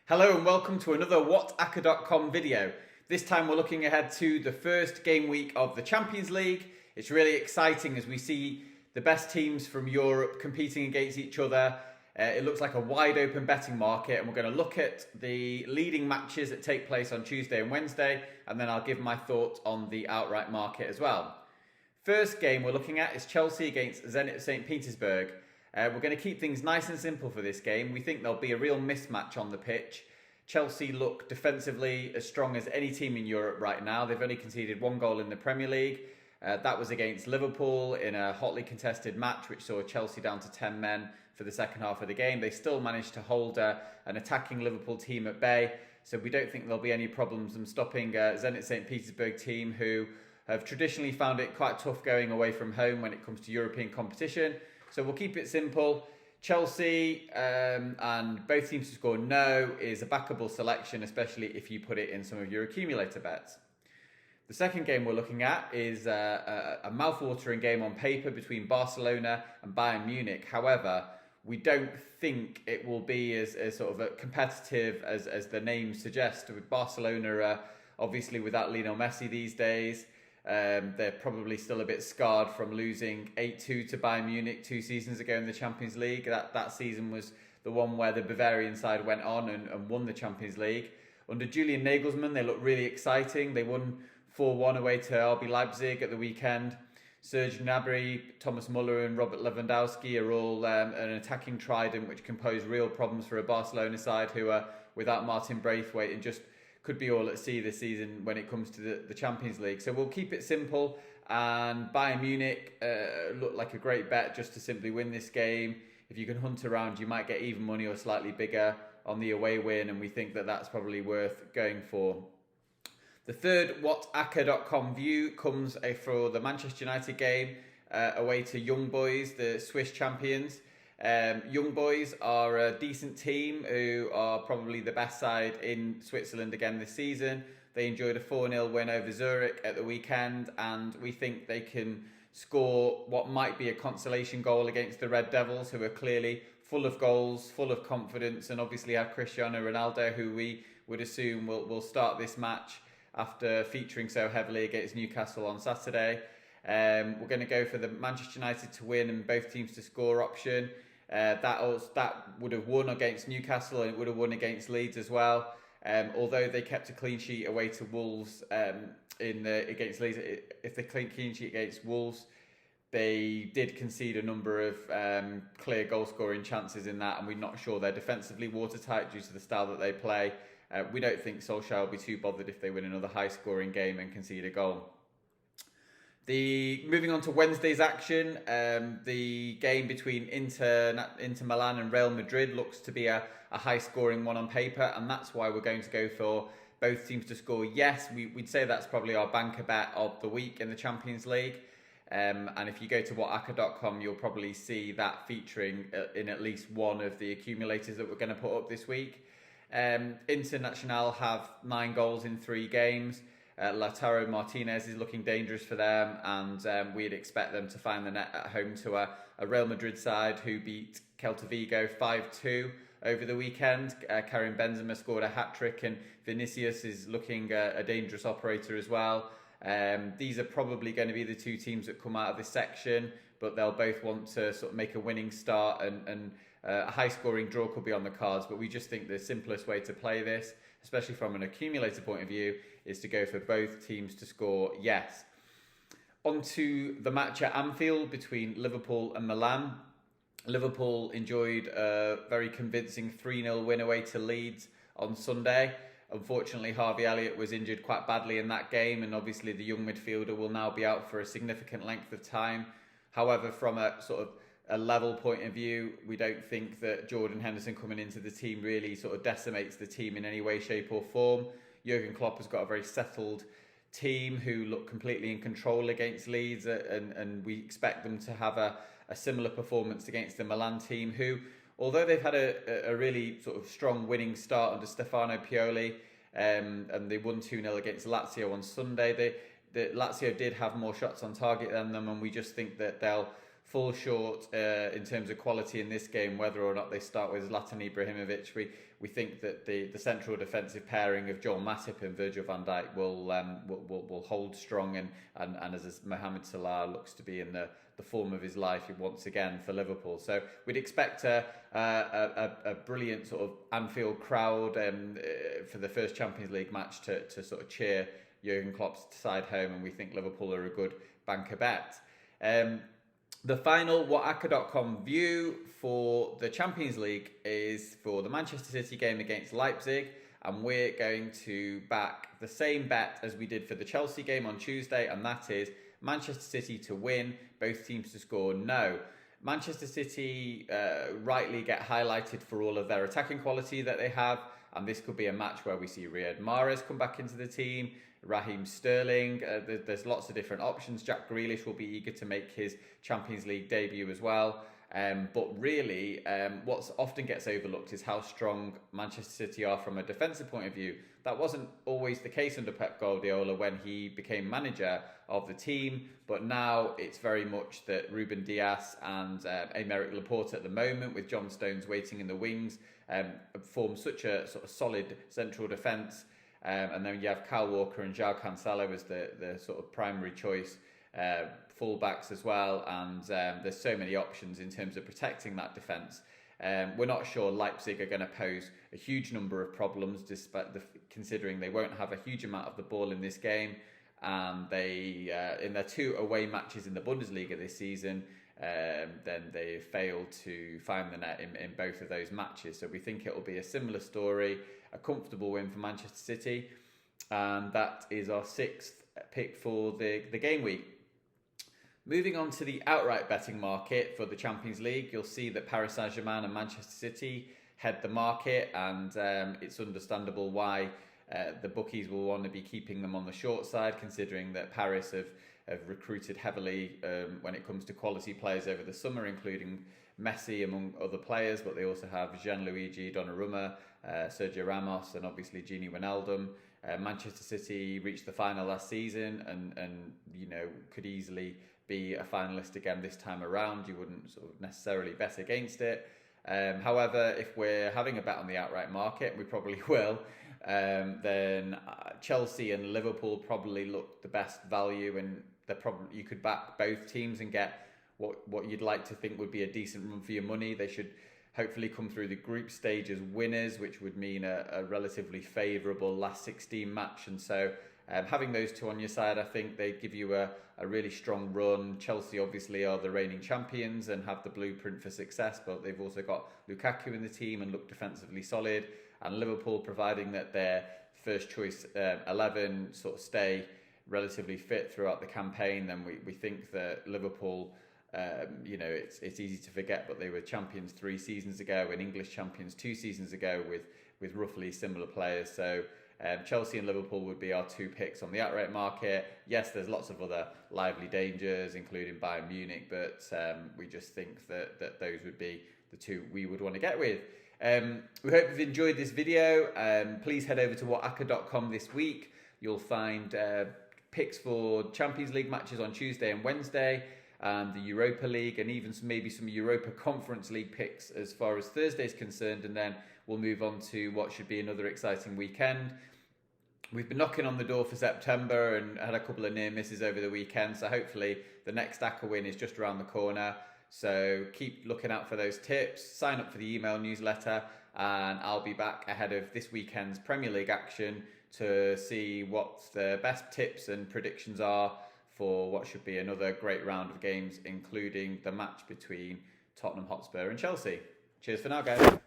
Hello and welcome to another Acca.com video. This time we're looking ahead to the first game week of the Champions League. It's really exciting as we see the best teams from Europe competing against each other. It looks like a wide open betting market, and we're going to look at the leading matches that take place on Tuesday and Wednesday, and then I'll give my thoughts on the outright market as well. First game we're looking at is Chelsea against Zenit St. Petersburg. We're going to keep things nice and simple for this game. We think there'll be a real mismatch on the pitch. Chelsea look defensively as strong as any team in Europe right now. They've only conceded one goal in the Premier League. That was against Liverpool in a hotly contested match, which saw Chelsea down to 10 men for the second half of the game. They still managed to hold an attacking Liverpool team at bay. So we don't think there'll be any problems in stopping Zenit St. Petersburg team, who have traditionally found it quite tough going away from home when it comes to European competition. So we'll keep it simple. Chelsea and both teams to score no is a backable selection, especially if you put it in some of your accumulator bets. The second game we're looking at is a mouth-watering game on paper between Barcelona and Bayern Munich. However, we don't think it will be as sort of a competitive as the name suggests. With Barcelona, obviously without Lionel Messi these days, they're probably still a bit scarred from losing 8-2 to Bayern Munich 2 seasons ago in the Champions League. That season was the one where the Bavarian side went on and won the Champions League. Under Julian Nagelsmann, they look really exciting. They won 4-1 away to RB Leipzig at the weekend. Serge Gnabry, Thomas Muller and Robert Lewandowski are all an attacking trident, which can pose real problems for a Barcelona side who are without Martin Braithwaite and just could be all at sea this season when it comes to the Champions League. So we'll keep it simple, and Bayern Munich look like a great bet just to simply win this game. If you can hunt around, you might get even money or slightly bigger on the away win, and we think that that's probably worth going for. The third Acca.com view comes for the Manchester United game away to Young Boys, the Swiss champions. Young Boys are a decent team who are probably the best side in Switzerland again this season. They enjoyed a 4-0 win over Zurich at the weekend, and we think they can score what might be a consolation goal against the Red Devils, who are clearly full of goals, full of confidence, and obviously have Cristiano Ronaldo, who we would assume will start this match after featuring so heavily against Newcastle on Saturday. We're going to go for the Manchester United to win and both teams to score option. That would have won against Newcastle, and it would have won against Leeds as well. Although they kept a clean sheet away to Wolves against Leeds, if they clean sheet against Wolves, they did concede a number of clear goal scoring chances in that, and we're not sure they're defensively watertight due to the style that they play. We don't think Solskjaer will be too bothered if they win another high scoring game and concede a goal. Moving on to Wednesday's action, the game between Inter Milan and Real Madrid looks to be a high-scoring one on paper, and that's why we're going to go for both teams to score. Yes, we'd say that's probably our banker bet of the week in the Champions League. And if you go to whatacca.com, you'll probably see that featuring in at least one of the accumulators that we're going to put up this week. International have 9 goals in 3 games. Lautaro Martinez is looking dangerous for them, and we'd expect them to find the net at home to a Real Madrid side who beat Celta Vigo 5-2 over the weekend. Karim Benzema scored a hat-trick, and Vinicius is looking a dangerous operator as well. These are probably going to be the 2 teams that come out of this section, but they'll both want to sort of make a winning start, and a high-scoring draw could be on the cards. But we just think the simplest way to play this, especially from an accumulator point of view, is to go for both teams to score yes. On to the match at Anfield between Liverpool and Milan. Liverpool enjoyed a very convincing 3-0 win away to Leeds on Sunday. Unfortunately, Harvey Elliott was injured quite badly in that game, and obviously the young midfielder will now be out for a significant length of time. However, from a sort of a level point of view, we don't think that Jordan Henderson coming into the team really sort of decimates the team in any way, shape or form. Jurgen Klopp has got a very settled team who look completely in control against Leeds, and we expect them to have a similar performance against the Milan team, who, although they've had a really sort of strong winning start under Stefano Pioli, and they won 2-0 against Lazio on Sunday, the Lazio did have more shots on target than them, and we just think that they'll fall short in terms of quality in this game, whether or not they start with Zlatan Ibrahimovic. We think that the central defensive pairing of Joel Matip and Virgil van Dijk will hold strong, and as Mohamed Salah looks to be in the form of his life once again for Liverpool. So we'd expect a brilliant sort of Anfield crowd for the first Champions League match to sort of cheer Jurgen Klopp's side home, and we think Liverpool are a good banker bet. The final whatacca.com view for the Champions League is for the Manchester City game against Leipzig, and we're going to back the same bet as we did for the Chelsea game on Tuesday, and that is Manchester City to win, both teams to score no. Manchester City rightly get highlighted for all of their attacking quality that they have, and this could be a match where we see Riyad Mahrez come back into the team, Raheem Sterling, there's lots of different options. Jack Grealish will be eager to make his Champions League debut as well. But really, what often gets overlooked is how strong Manchester City are from a defensive point of view. That wasn't always the case under Pep Guardiola when he became manager of the team, but now it's very much that Ruben Dias and Aymeric Laporte at the moment, with John Stones waiting in the wings, form such a sort of solid central defence. And then you have Kyle Walker and João Cancelo as the sort of primary choice fullbacks as well, and there's so many options in terms of protecting that defence. We're not sure Leipzig are going to pose a huge number of problems, despite considering they won't have a huge amount of the ball in this game, and they in their 2 away matches in the Bundesliga this season, then they failed to find the net in both of those matches. So we think it will be a similar story, a comfortable win for Manchester City, and that is our 6th pick for the game week. Moving on to the outright betting market for the Champions League, you'll see that Paris Saint-Germain and Manchester City head the market, and it's understandable why the bookies will want to be keeping them on the short side, considering that Paris have recruited heavily when it comes to quality players over the summer, including Messi among other players, but they also have Gianluigi Donnarumma, Sergio Ramos, and obviously Gini Wijnaldum. Manchester City reached the final last season and could easily be a finalist again this time around. You wouldn't sort of necessarily bet against it. However, if we're having a bet on the outright market, we probably will, then Chelsea and Liverpool probably look the best value, and you could back both teams and get what you'd like to think would be a decent run for your money. They should hopefully come through the group stage as winners, which would mean a relatively favourable last 16 match. And so having those two on your side, I think they give you a really strong run. Chelsea obviously are the reigning champions and have the blueprint for success, but they've also got Lukaku in the team and look defensively solid. And Liverpool, providing that their first choice 11 sort of stay relatively fit throughout the campaign, then we think that Liverpool, it's easy to forget, but they were champions 3 seasons ago and English champions 2 seasons ago with roughly similar players. So Chelsea and Liverpool would be our 2 picks on the outright market. Yes, there's lots of other lively dangers, including Bayern Munich, but we just think that those would be the 2 we would want to get with. We hope you've enjoyed this video. Please head over to whatacca.com this week. You'll find picks for Champions League matches on Tuesday and Wednesday, and the Europa League, and even maybe some Europa Conference League picks as far as Thursday is concerned, and then we'll move on to what should be another exciting weekend. We've been knocking on the door for September and had a couple of near misses over the weekend, so hopefully the next Acca win is just around the corner. So keep looking out for those tips, sign up for the email newsletter, and I'll be back ahead of this weekend's Premier League action to see what the best tips and predictions are for what should be another great round of games, including the match between Tottenham Hotspur and Chelsea. Cheers for now, guys.